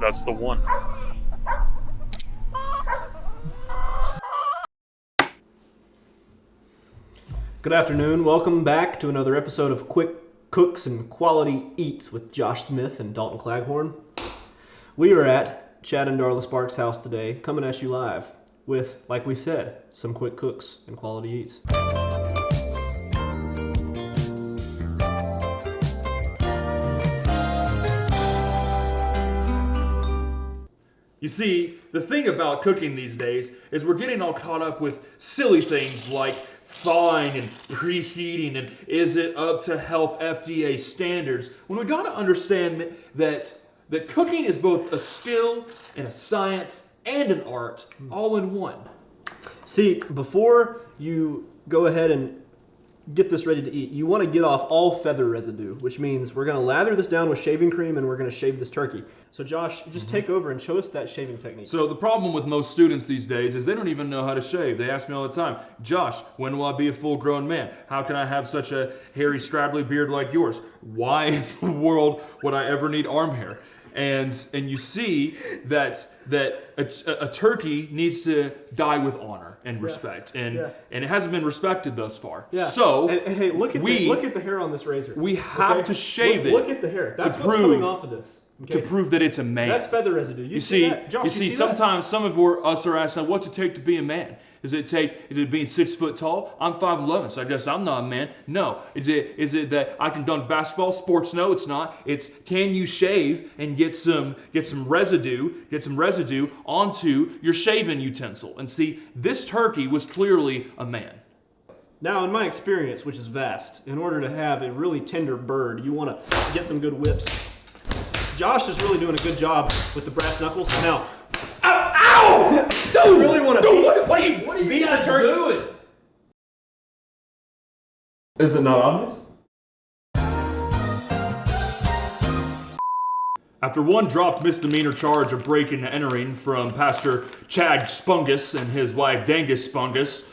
That's the one. Good afternoon. Welcome back to another episode of Quick Cooks and Quality Eats with Josh Smith and Dalton Claghorn. We are at Chad and Darla Sparks' house today, coming at you live with, like we said, some quick cooks and quality eats. You see, the thing about cooking these days is we're getting all caught up with silly things like thawing and preheating and is it up to health FDA standards, when we gotta understand that cooking is both a skill and a science and an art all in one. See, before you go ahead and get this ready to eat, you want to get off all feather residue, which means we're going to lather this down with shaving cream and we're going to shave this turkey. So Josh, just take over and show us that shaving technique. So the problem with most students these days is they don't even know how to shave. They ask me all the time, Josh, when will I be a full-grown man? How can I have such a hairy, straggly beard like yours? Why in the world would I ever need arm hair? And you see that a turkey needs to die with honor and respect, and it hasn't been respected thus far. Yeah. So and hey, look at the hair on this razor. We have to shave it. Look at the hair. That's to what's prove coming off of this. Okay. To prove that it's a man. That's feather residue. You see that? Josh, you see sometimes some of us are asking, what's it take to be a man? Is it being 6 foot tall? I'm 5'11", so I guess I'm not a man. No. Is it that I can dunk basketball? Sports? No, it's not. It's can you shave and get some residue onto your shaving utensil? And see, this turkey was clearly a man. Now, in my experience, which is vast, in order to have a really tender bird, you want to get some good whips. Josh is really doing a good job with the brass knuckles. Now, ow! Don't really want to What are you guys doing? Is it not obvious? After one dropped misdemeanor charge of breaking and entering from Pastor Chad Spungus and his wife Dangus Spungus,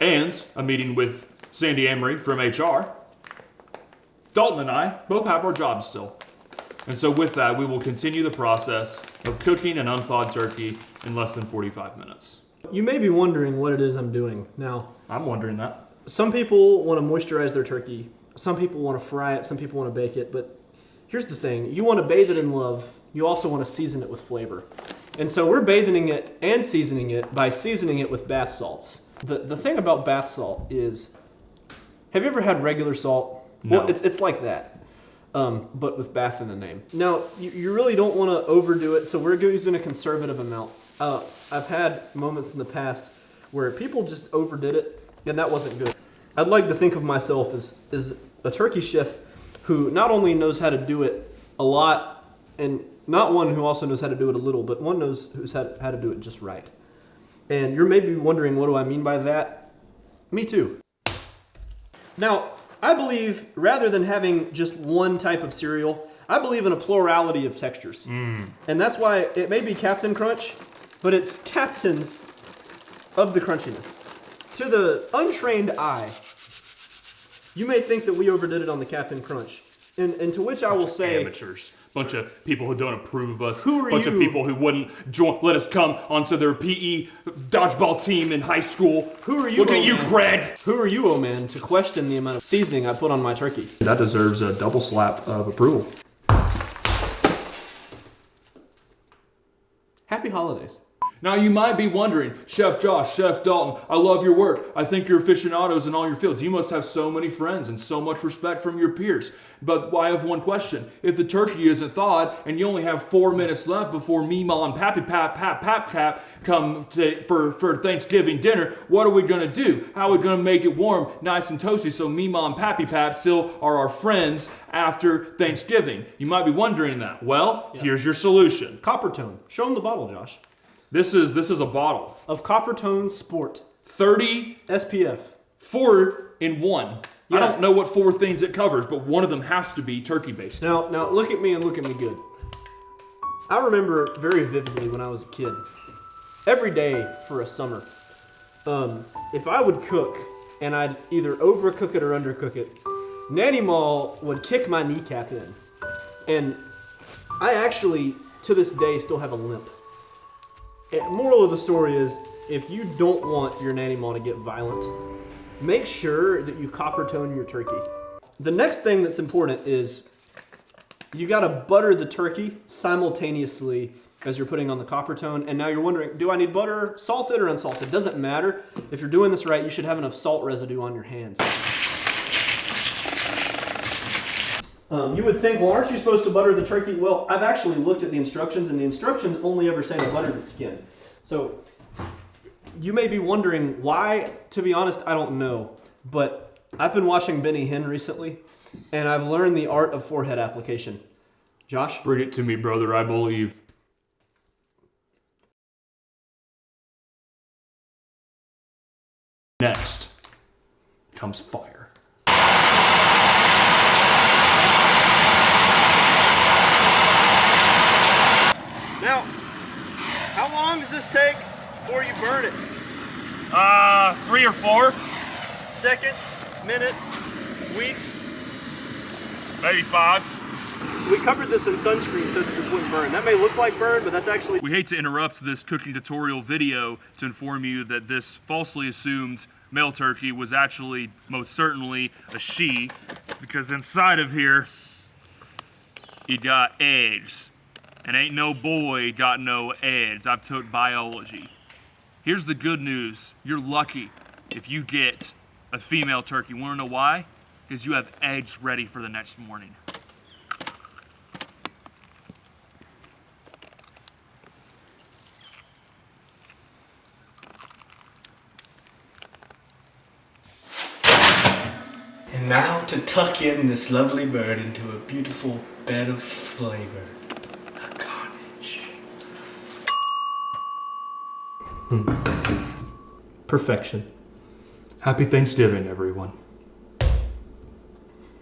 and a meeting with Sandy Amory from HR, Dalton and I both have our jobs still. And so with that, we will continue the process of cooking an unthawed turkey in less than 45 minutes. You may be wondering what it is I'm doing. Now, I'm wondering that. some people want to moisturize their turkey. Some people want to fry it. Some people want to bake it. But here's the thing. You want to bathe it in love. You also want to season it with flavor. And so we're bathing it and seasoning it by seasoning it with bath salts. The thing about bath salt is, have you ever had regular salt? No. Well, it's like that. But with bath in the name. Now, you really don't want to overdo it, so we're using a conservative amount. I've had moments in the past where people just overdid it, and that wasn't good. I'd like to think of myself as a turkey chef who not only knows how to do it a lot, and not one who also knows how to do it a little, but one knows how to do it just right. And you're maybe wondering, what do I mean by that? Me too. Now, I believe, rather than having just one type of cereal, I believe in a plurality of textures. And that's why it may be Captain Crunch, but it's captains of the crunchiness. To the untrained eye, you may think that we overdid it on the Captain Crunch. And to which I will say... Amateurs. Bunch of people who don't approve of us. Who are Bunch you? of people who wouldn't let us come onto their PE dodgeball team in high school. Who are you, Look oh at you, man? Craig. Who are you, oh man, to question the amount of seasoning I put on my turkey? That deserves a double slap of approval. Happy holidays. Now you might be wondering, Chef Josh, Chef Dalton, I love your work. I think you're aficionados in all your fields. You must have so many friends and so much respect from your peers. But I have one question. If the turkey isn't thawed and you only have 4 minutes left before Meemaw and Pappy Pap come for Thanksgiving dinner, what are we going to do? How are we going to make it warm, nice and toasty, so Meemaw and Pappy Pap still are our friends after Thanksgiving? You might be wondering that. Well, here's your solution. Coppertone. Show them the bottle, Josh. This is a bottle Of Coppertone Sport. 30 SPF. 4 in 1. Yeah. I don't know what 4 things it covers, but one of them has to be turkey-based. Now look at me and look at me good. I remember very vividly when I was a kid, every day for a summer, if I would cook and I'd either overcook it or undercook it, Nanny Ma would kick my kneecap in. And I actually to this day still have a limp. Moral of the story is, if you don't want your nanny maw to get violent, make sure that you copper tone your turkey. The next thing that's important is you gotta butter the turkey simultaneously as you're putting on the copper tone. And now you're wondering, do I need butter salted or unsalted? Doesn't matter. If you're doing this right, you should have enough salt residue on your hands. You would think, well, aren't you supposed to butter the turkey? Well, I've actually looked at the instructions, and the instructions only ever say to butter the skin. So you may be wondering why. To be honest, I don't know. But I've been watching Benny Hinn recently, and I've learned the art of forehead application. Josh? Bring it to me, brother, I believe. Next comes fire. Now, how long does this take before you burn it? 3 or 4, Seconds, minutes, weeks? maybe 5. We covered this in sunscreen so that this wouldn't burn. That may look like burn, but that's actually... We hate to interrupt this cooking tutorial video to inform you that this falsely assumed male turkey was actually most certainly a she, because inside of here, he got eggs. And ain't no boy got no eggs. I've taught biology. Here's the good news. You're lucky if you get a female turkey. Wanna know why? Because you have eggs ready for the next morning. And now to tuck in this lovely bird into a beautiful bed of flavor. A carnage. Perfection. Happy Thanksgiving, everyone.